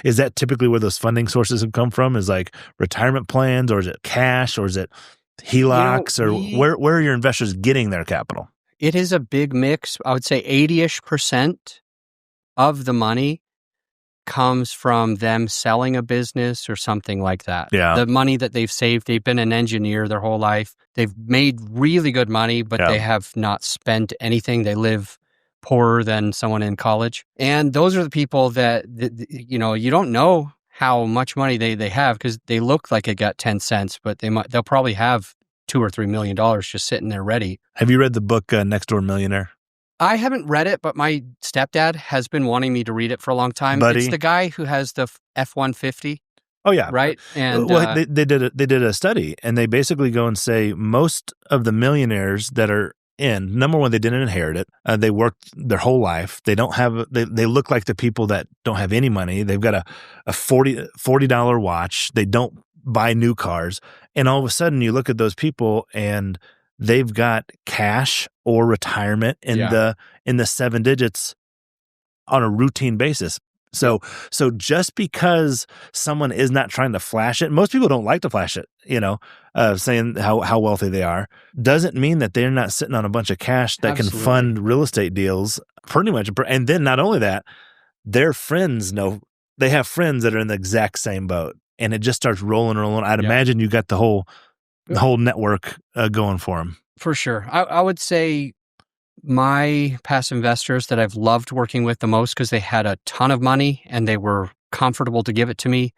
Is that typically where those funding sources have come from? Is like retirement plans, or is it cash, or is it HELOCs, or where are your investors getting their capital? It is a big mix. I would say 80-ish% of the money comes from them selling a business or something like that. Yeah. The money that they've saved, they've been an engineer their whole life. They've made really good money, but they have not spent anything. They live poorer than someone in college. And those are the people that you don't know how much money they have because they look like it got 10 cents, but they'll probably have $2 or $3 million just sitting there ready. Have you read the book Next Door Millionaire? I haven't read it, but my stepdad has been wanting me to read it for a long time. Buddy. It's the guy who has the F-150. Oh yeah, right. And they did a study, and they basically go and say most of the millionaires that are in, number one, they didn't inherit it. They worked their whole life. They don't have. They look like the people that don't have any money. They've got a $40 watch. They don't buy new cars, and all of a sudden, you look at those people and they've got cash or retirement in the 7 digits on a routine basis. So just because someone is not trying to flash it, most people don't like to flash it, saying how wealthy they are, doesn't mean that they're not sitting on a bunch of cash that can fund real estate deals pretty much. And then not only that, their friends know, they have friends that are in the exact same boat, and it just starts rolling. I'd imagine you got the whole network going for them. For sure. I would say my past investors that I've loved working with the most because they had a ton of money and they were comfortable to give it to me.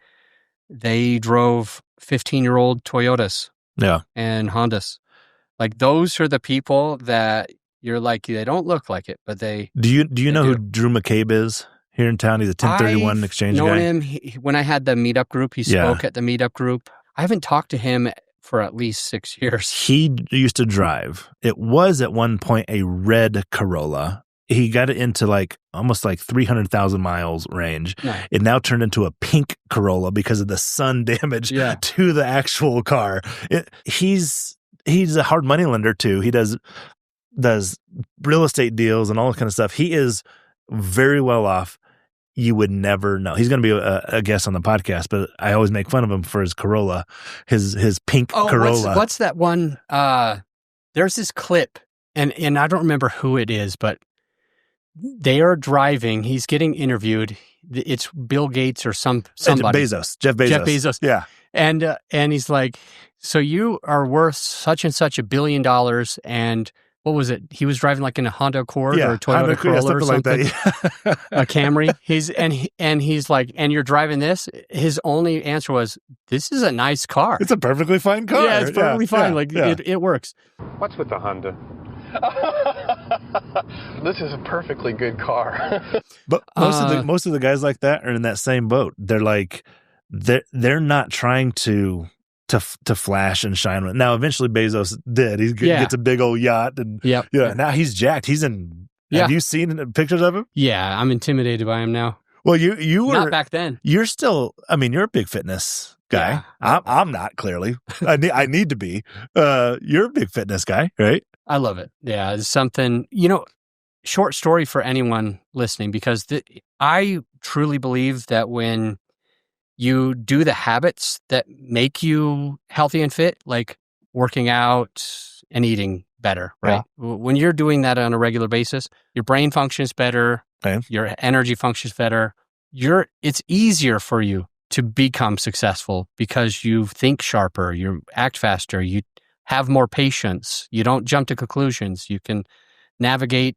They drove 15-year-old Toyotas and Hondas. Like those are the people that you're like, they don't look like it, but they Do you know who Drew McCabe is here in town? He's a 1031 exchange guy. I've known him. When I had the meetup group, he spoke at the meetup group. I haven't talked to him for at least 6 years. He used to drive. It was at one point a red Corolla. He got it into almost 300,000 miles range. Nice. It now turned into a pink Corolla because of the sun damage to the actual car. He's a hard money lender too. He does real estate deals and all that kind of stuff. He is very well off. You would never know. He's going to be a guest on the podcast, but I always make fun of him for his Corolla, his pink Corolla. What's that one? There's this clip, and I don't remember who it is, but they are driving. He's getting interviewed. It's Bill Gates or somebody. Jeff Bezos. Yeah. And he's like, so you are worth such and such $1 billion, and what was it? He was driving in a Honda Accord or a Toyota Corolla or something. Like a Camry. He's like, and you're driving this? His only answer was, this is a nice car. It's a perfectly fine car. Yeah, it's perfectly fine. It works. What's with the Honda? This is a perfectly good car. But most of the guys like that are in that same boat. They're like, they're not trying to flash and shine. Now, eventually Bezos did. He gets a big old yacht, and now he's jacked. He's in. Have you seen pictures of him? Yeah, I'm intimidated by him now. Well, you were not back then. You're still. I mean, you're a big fitness guy. Yeah. I'm not, clearly. I need to be. You're a big fitness guy, right? I love it. Yeah, it's something. Short story for anyone listening, because I truly believe that when you do the habits that make you healthy and fit, like working out and eating better, right? Yeah. When you're doing that on a regular basis, your brain functions better, your energy functions better. It's easier for you to become successful because you think sharper, you act faster, you have more patience, you don't jump to conclusions, you can navigate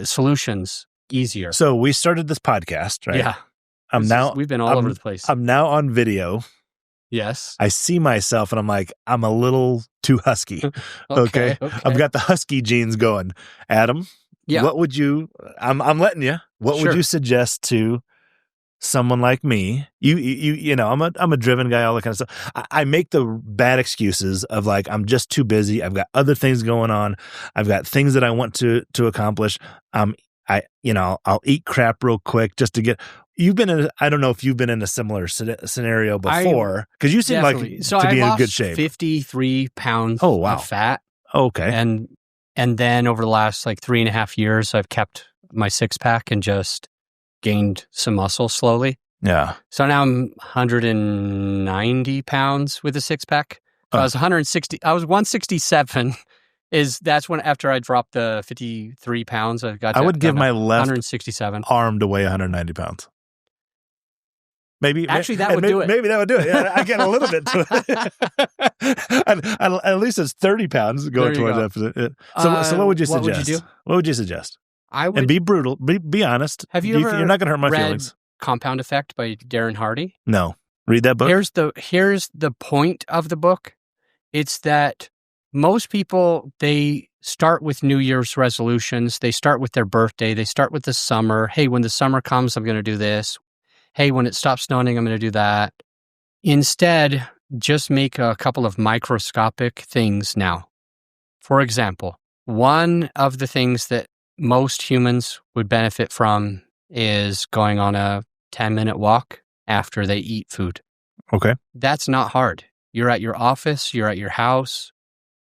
solutions easier. So we started this podcast, right? Yeah. We've been all over the place. I'm now on video. Yes. I see myself and I'm like, I'm a little too husky. Okay. I've got the husky genes going. Adam, what would you, I'm letting you, what would you suggest to someone like me? I'm a driven guy, all that kind of stuff. I make the bad excuses of I'm just too busy. I've got other things going on. I've got things that I want to accomplish. I'll eat crap real quick just to get. I don't know if you've been in a similar scenario before, because you seem to be in good shape. 53 pounds of fat. Okay. And then over the last 3.5 years, I've kept my 6-pack and just gained some muscle slowly. Yeah. So now I'm 190 pounds with a six pack. So I was 167. That's when after I dropped the 53 pounds, I would give my left 167 arm to weigh 190 pounds. Maybe actually that would do it. Maybe that would do it. Yeah, I get a little bit to it. At least it's 30 pounds going towards that. So what would you suggest? What would you do? What would you suggest? I would. And be brutal. Be honest. Have you ever You're not going to hurt my read feelings. Compound Effect by Darren Hardy? No. Read that book. Here's the point of the book. It's that most people, they start with New Year's resolutions. They start with their birthday. They start with the summer. Hey, when the summer comes, I'm going to do this. Hey, when it stops snowing, I'm going to do that. Instead, just make a couple of microscopic things now. For example, one of the things that most humans would benefit from is going on a 10-minute walk after they eat food. Okay. That's not hard. You're at your office, you're at your house,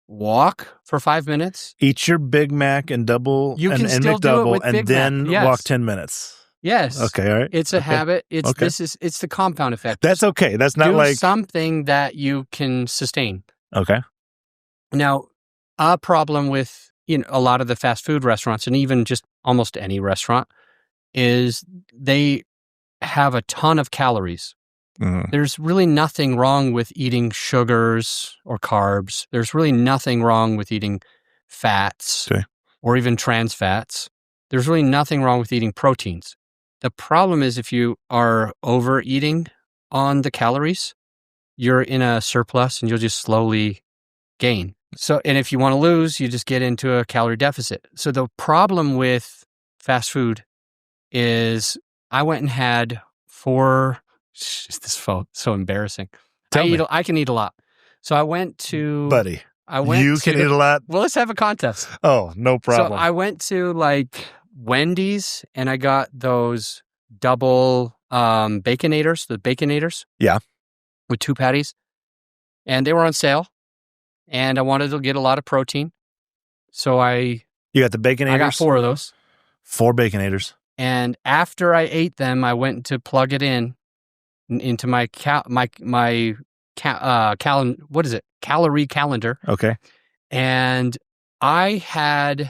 walk for 5 minutes. Eat your Big Mac and double You can and still do it McDouble with and Big then Mac. Yes. walk 10 minutes. Yes. Okay, all right. It's a habit. It's Okay. It's the compound effect. That's okay. That's not do like something that you can sustain. Okay. Now, a problem with a lot of the fast food restaurants, and even just almost any restaurant, is they have a ton of calories. Mm-hmm. There's really nothing wrong with eating sugars or carbs. There's really nothing wrong with eating fats or even trans fats. There's really nothing wrong with eating proteins. The problem is if you are overeating on the calories, you're in a surplus and you'll just slowly gain. So, and if you want to lose, you just get into a calorie deficit. So the problem with fast food is I went and had 4. This is so embarrassing. I can eat a lot. So I went to... Buddy, you can eat a lot? Well, let's have a contest. Oh, no problem. So I went to like Wendy's and I got those double Baconators, the Baconators. Yeah. With 2 patties. And they were on sale. And I wanted to get a lot of protein. So You got the Baconators? I got 4 of those. 4 Baconators. And after I ate them, I went to plug it into my calorie calendar. Okay. And I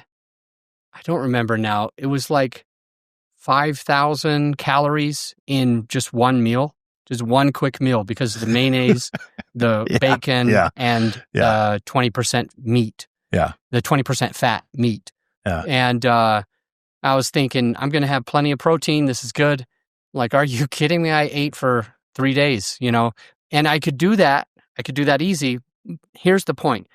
don't remember now, it was like 5,000 calories in just one meal, just one quick meal because of the mayonnaise, the bacon, and the 20% meat. Yeah. The 20% fat meat. Yeah. And I was thinking, I'm going to have plenty of protein. This is good. Like, are you kidding me? I ate for 3 days, and I could do that. I could do that easy. Here's the point.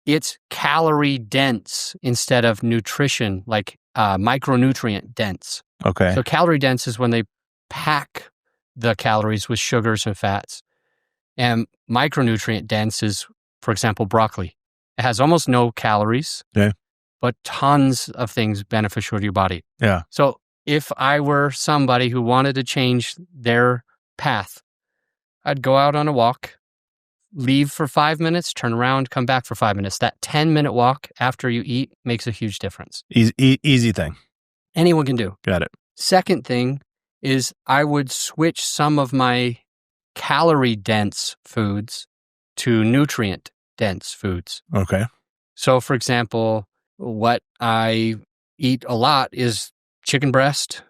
It's calorie dense instead of nutrition, like micronutrient dense. Okay. So calorie dense is when they pack the calories with sugars and fats. And micronutrient dense is, for example, broccoli. It has almost no calories, but tons of things beneficial to your body. Yeah. So if I were somebody who wanted to change their path, I'd go out on a walk, leave for 5 minutes, turn around, come back for 5 minutes. That 10-minute walk after you eat makes a huge difference. Easy thing. Anyone can do. Got it. Second thing is I would switch some of my calorie-dense foods to nutrient-dense foods. Okay. So, for example, what I eat a lot is chicken breast,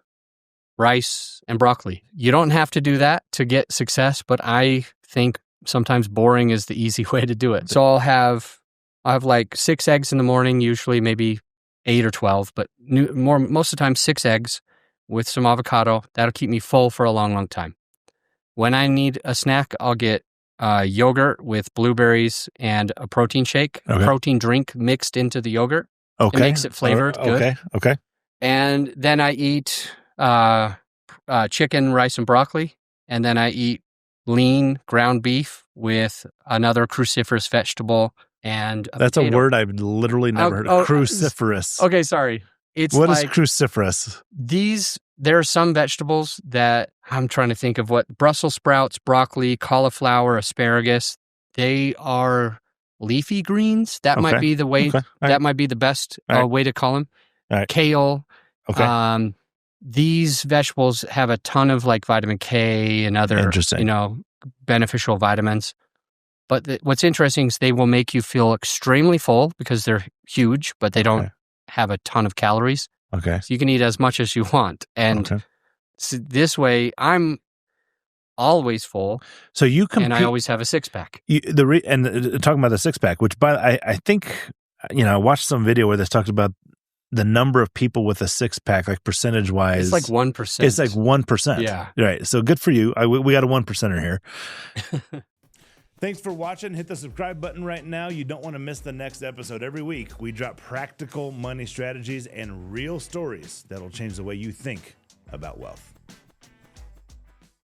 rice, and broccoli. You don't have to do that to get success, but I think sometimes boring is the easy way to do it. So I'll have like 6 eggs in the morning, usually maybe 8 or 12, but most of the time 6 eggs with some avocado. That'll keep me full for a long, long time. When I need a snack, I'll get yogurt with blueberries and a protein shake, a protein drink mixed into the yogurt. Okay. It makes it flavored good. Okay. And then I eat chicken, rice, and broccoli. And then I eat lean ground beef with another cruciferous vegetable and a That's potato. A word I've literally never heard of. Cruciferous. Okay, sorry. What is cruciferous? There are some vegetables that I'm trying to think of Brussels sprouts, broccoli, cauliflower, asparagus. They are leafy greens. That might be the way. That might be the best way to call them. Kale. Okay. these vegetables have a ton of like vitamin K and other, beneficial vitamins. But what's interesting is they will make you feel extremely full because they're huge, but they don't have a ton of calories. Okay. So you can eat as much as you want. And so this way, I'm always full. So you and I always have a six-pack. Talking about the six-pack, which I think, I watched some video where this talked about the number of people with a six-pack, like percentage-wise. It's like 1%. It's like 1%. Yeah. Right. So good for you. We got a 1%er here. Thanks for watching. Hit the subscribe button right now. You don't want to miss the next episode. Every week, we drop practical money strategies and real stories that'll change the way you think about wealth.